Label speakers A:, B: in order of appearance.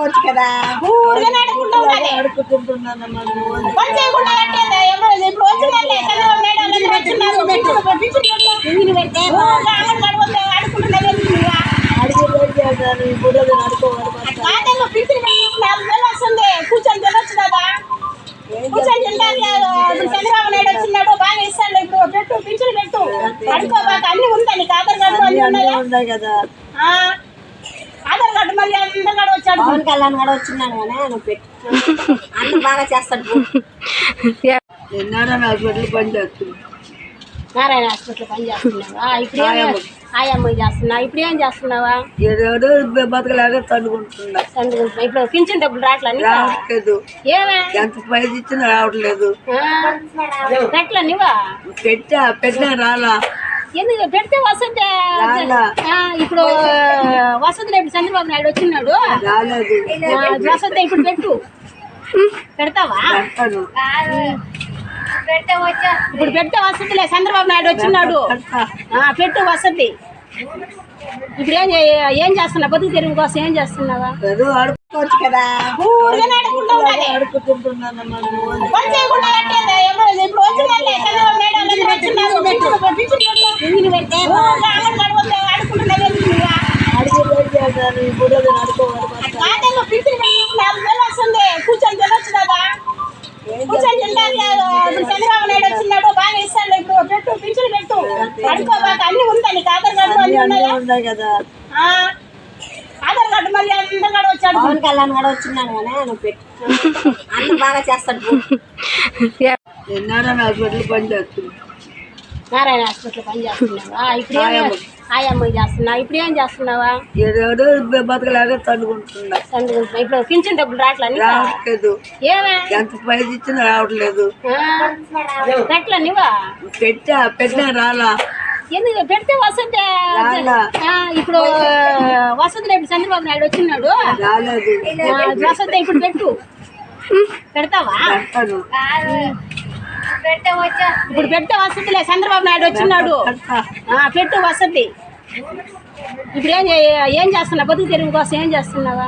A: కదా
B: ఊరికనే ఆడుకుంటూ ఉండాలి.
A: అడుకుంటున్నానమ్మా
B: పని చేయకుండా కట్టేది. ఇప్పుడు వచ్చిందంటే చంద్రబాబు నాయుడు వాళ్ళందరూ వచ్చిన్నారు. పింఛను పెడితే అంగన్వాడీ వాళ్ళు ఆడుకుంటున్నారు.
A: అడిగి వెయిట్ చేశాను ఇప్పుడు ఆడుకోవాలి
B: కాదంలో పింఛను పెట్టి 4,000 వస్తుంది. కూర్చొని తినొచ్చు కదా. కూర్చొని తింటారు. ఇప్పుడు చంద్రబాబు నాయుడు వచ్చినాడు బాగా ఇస్తాడు. ఇప్పుడు పెట్టు పింఛను పెట్టు పడుకోబాక అన్ని ఉందా నీకు ఆధార్ కార్డు అన్ని ఉన్నాయా?
A: ఉన్నాయి కదా
B: ఆధార్ కార్డు మళ్ళీ అందరు కూడా వచ్చాడు.
A: పవన్ కళ్యాణ్ కూడా వచ్చినాను కానీ నువ్వు పెట్టు అంత బాగా చేస్తాడు. నారాయణ హాస్పిటల్ పని చేస్తుంది.
B: నారాయణ హాస్పిటల్ పని చేస్తున్నావా? ఇప్పుడు ఆయమ్మ చేస్తున్నా. ఇప్పుడు ఏం చేస్తున్నావా?
A: ఏదో బతకలాగా చదువుకుంటున్నా.
B: ఇప్పుడు పింఛన్ డబ్బులు
A: రావట్లేదు.
B: ఏమే
A: ఎంత పైసలు ఇచ్చినా రావట్లేదు.
B: ఎట్లా నువ్వా
A: పెట్టినా రాలా.
B: ఎందుకు పెడితే వసతి ఇప్పుడు వసతి ఇప్పుడు చంద్రబాబు నాయుడు వచ్చినాడు.
A: రాలేదు
B: వసతి ఇప్పుడు పెట్టు పెడతావా? ఇప్పుడు పెడితే వసతిలే. చంద్రబాబు నాయుడు వచ్చినాడు పెట్టు వసతి. ఇప్పుడు ఏం చేస్తున్నావు? బతుకు తెరువు కోసం ఏం చేస్తున్నావా?
A: ఆడుకోవచ్చు కదా
B: ఊరికనే ఆడుకుంటూ ఉండాలి.
A: అడుకుంటున్నానమ్మా
B: పని చేయకుండా కట్టేది. ఇప్పుడు వచ్చిందంటే చంద్రబాబు నాయుడు వాళ్ళందరూ వచ్చిన్నారు. పింఛను పెడితే అంగన్వాడీ వాళ్ళు ఆడుకుంటున్నారు.
A: అడిగి వెయిట్ చేశాను ఇప్పుడు ఆడుకోవాలి
B: కాదంలో పింఛను పెట్టి 4,000 వస్తుంది. కూర్చొని తినొచ్చు కదా. కూర్చొని తింటారు. ఇప్పుడు చంద్రబాబు నాయుడు వచ్చినాడు బాగా ఇస్తాడు. ఇప్పుడు పెట్టు పింఛను పెట్టు పడుకోబాక అన్ని ఉందా నీకు ఆధార్ కార్డు అన్ని ఉన్నాయా?
A: ఉన్నాయి కదా
B: ఆధార్ కార్డు మళ్ళీ అందరు కూడా వచ్చాడు.
A: పవన్ కళ్యాణ్ కూడా వచ్చినాను కానీ నువ్వు పెట్టు అంత బాగా చేస్తాడు. నారాయణ హాస్పిటల్ పని చేస్తుంది.
B: నారాయణ హాస్పిటల్ పని చేస్తున్నావా? ఇప్పుడు ఆయమ్మ చేస్తున్నా. ఇప్పుడు ఏం చేస్తున్నావా?
A: ఏదో బతకలాగా చదువుకుంటున్నా.
B: ఇప్పుడు పింఛన్ డబ్బులు
A: రావట్లేదు.
B: ఏమే
A: ఎంత పైసలు ఇచ్చినా రావట్లేదు.
B: ఎట్లా నువ్వా
A: పెట్టినా రాలా.
B: ఎందుకు పెడితే వసతి ఇప్పుడు వసతిలో ఇప్పుడు చంద్రబాబు నాయుడు వచ్చినాడు.
A: రాలేదు
B: వసతి ఇప్పుడు పెట్టు పెడతావా? ఇప్పుడు పెడితే వసతిలే. చంద్రబాబు నాయుడు వచ్చినాడు పెట్టు వసతి. ఇప్పుడు ఏం చేస్తున్నావు? బతుకు తెరువు కోసం ఏం చేస్తున్నావా?